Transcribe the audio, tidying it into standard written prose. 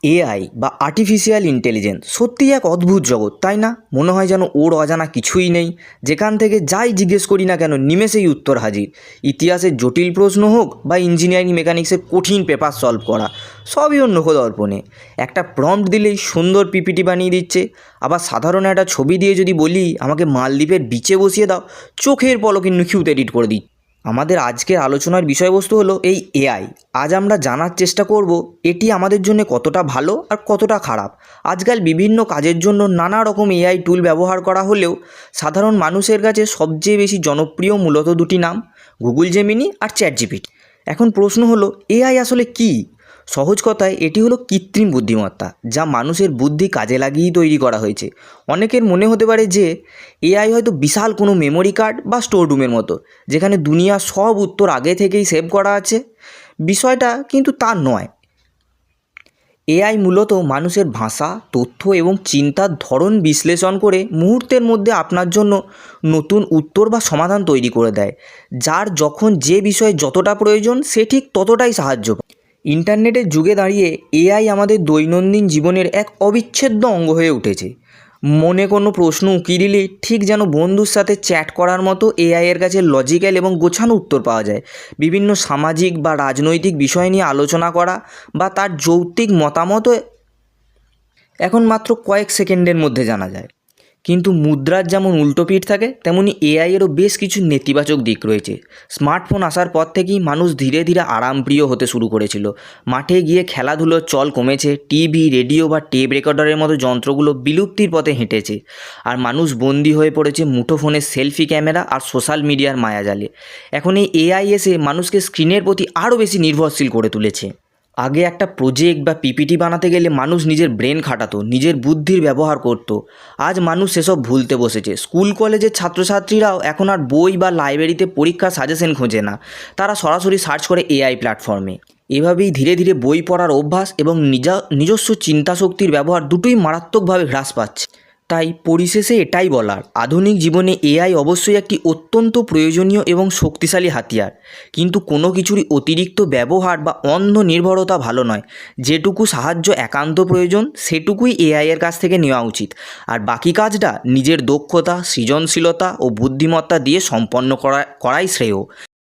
AI বা artificial intelligence সত্যিই এক অদ্ভুত জগৎ, তাই না? মনে হয় যেন ওর অজানা কিছুই নেই। যেখান থেকে যাই জিজ্ঞেস করি না কেন নিমেষেই উত্তর হাজির। ইতিহাসের জটিল প্রশ্ন হোক বা ইঞ্জিনিয়ারিং মেকানিক্সের কঠিন পেপার সলভ করা, সবই ওর নখদর্পণে। একটা প্রম্পট দিলেই সুন্দর পিপিটি বানিয়ে দিচ্ছে। আবার সাধারণ একটা ছবি দিয়ে যদি বলি আমাকে মালদ্বীপের বিচে বসিয়ে দাও, চোখের পলকে নিখুঁত এডিট করে দিই। আমাদের আজকের আলোচনার বিষয়বস্তু হলো এই এআই। আজ আমরা জানার চেষ্টা করব এটি আমাদের জন্য কতটা ভালো আর কতটা খারাপ। আজকাল বিভিন্ন কাজের জন্য নানা রকম এআই টুল ব্যবহার করা হলেও সাধারণ মানুষের কাছে সবচেয়ে বেশি জনপ্রিয় মূলত দুটি নাম, গুগল জেমিনি আর চ্যাটজিপিটি। এখন প্রশ্ন হলো এআই আসলে কী? সহজ কথায় এটি হলো কৃত্রিম বুদ্ধিমত্তা, যা মানুষের বুদ্ধি কাজে লাগিয়েই তৈরি করা হয়েছে। অনেকের মনে হতে পারে যে এআই হয়তো বিশাল কোনো মেমোরি কার্ড বা স্টোর রুমের মতো, যেখানে দুনিয়ার সব উত্তর আগে থেকেই সেভ করা আছে। বিষয়টা কিন্তু তা নয়। এআই মূলত মানুষের ভাষা, তথ্য এবং চিন্তার ধরন বিশ্লেষণ করে মুহূর্তের মধ্যে আপনার জন্য নতুন উত্তর বা সমাধান তৈরি করে দেয়। যার যখন যে বিষয়ে যতটা প্রয়োজন সে ঠিক ততটাই সাহায্য পায়। ইন্টারনেটের যুগে দাঁড়িয়ে এআই আমাদের দৈনন্দিন জীবনের এক অবিচ্ছেদ্য অঙ্গ হয়ে উঠেছে। মনে কোনো প্রশ্ন উকি দিলে ঠিক যেন বন্ধুর সাথে চ্যাট করার মতো এআইয়ের কাছে লজিক্যাল এবং গোছানো উত্তর পাওয়া যায়। বিভিন্ন সামাজিক বা রাজনৈতিক বিষয় নিয়ে আলোচনা করা বা তার যৌক্তিক মতামতও এখন মাত্র কয়েক সেকেন্ডের মধ্যে জানা যায়। কিন্তু মুদ্রার যেমন উল্টো পিঠ থাকে, তেমনি এআইয়েরও বেশ কিছু নেতিবাচক দিক রয়েছে। স্মার্টফোন আসার পর থেকেই মানুষ ধীরে ধীরে আরামপ্রিয় হতে শুরু করেছিল। মাঠে গিয়ে খেলাধুলোর চল কমেছে, টিভি, রেডিও বা টেপ রেকর্ডারের মতো যন্ত্রগুলো বিলুপ্তির পথে হেঁটেছে, আর মানুষ বন্দী হয়ে পড়েছে মুঠোফোনের সেলফি ক্যামেরা আর সোশ্যাল মিডিয়ার মায়াজালে। এখন এই এআই এসে মানুষকে স্ক্রিনের প্রতি আরও বেশি নির্ভরশীল করে তুলেছে। আগে একটা প্রজেক্ট বা পিপিটি বানাতে গেলে মানুষ নিজের ব্রেন খাটাতো, নিজের বুদ্ধির ব্যবহার করত। আজ মানুষ সেসব ভুলতে বসেছে। স্কুল কলেজের ছাত্রছাত্রীরাও এখন আর বই বা লাইব্রেরিতে পরীক্ষার সাজেশন খোঁজে না, তারা সরাসরি সার্চ করে এআই প্ল্যাটফর্মে। এভাবেই ধীরে ধীরে বই পড়ার অভ্যাস এবং নিজস্ব চিন্তাশক্তির ব্যবহার দুটোই মারাত্মকভাবে হ্রাস পাচ্ছে। তাই পরিশেষে এটাই বলার, আধুনিক জীবনে এআই অবশ্যই একটি অত্যন্ত প্রয়োজনীয় এবং শক্তিশালী হাতিয়ার, কিন্তু কোনো কিছুরই অতিরিক্ত ব্যবহার বা অন্ধ নির্ভরতা ভালো নয়। যেটুকু সাহায্য একান্ত প্রয়োজন সেটুকুই এআইয়ের কাছ থেকে নেওয়া উচিত, আর বাকি কাজটা নিজের দক্ষতা, সৃজনশীলতা ও বুদ্ধিমত্তা দিয়ে সম্পন্ন করাই শ্রেয়।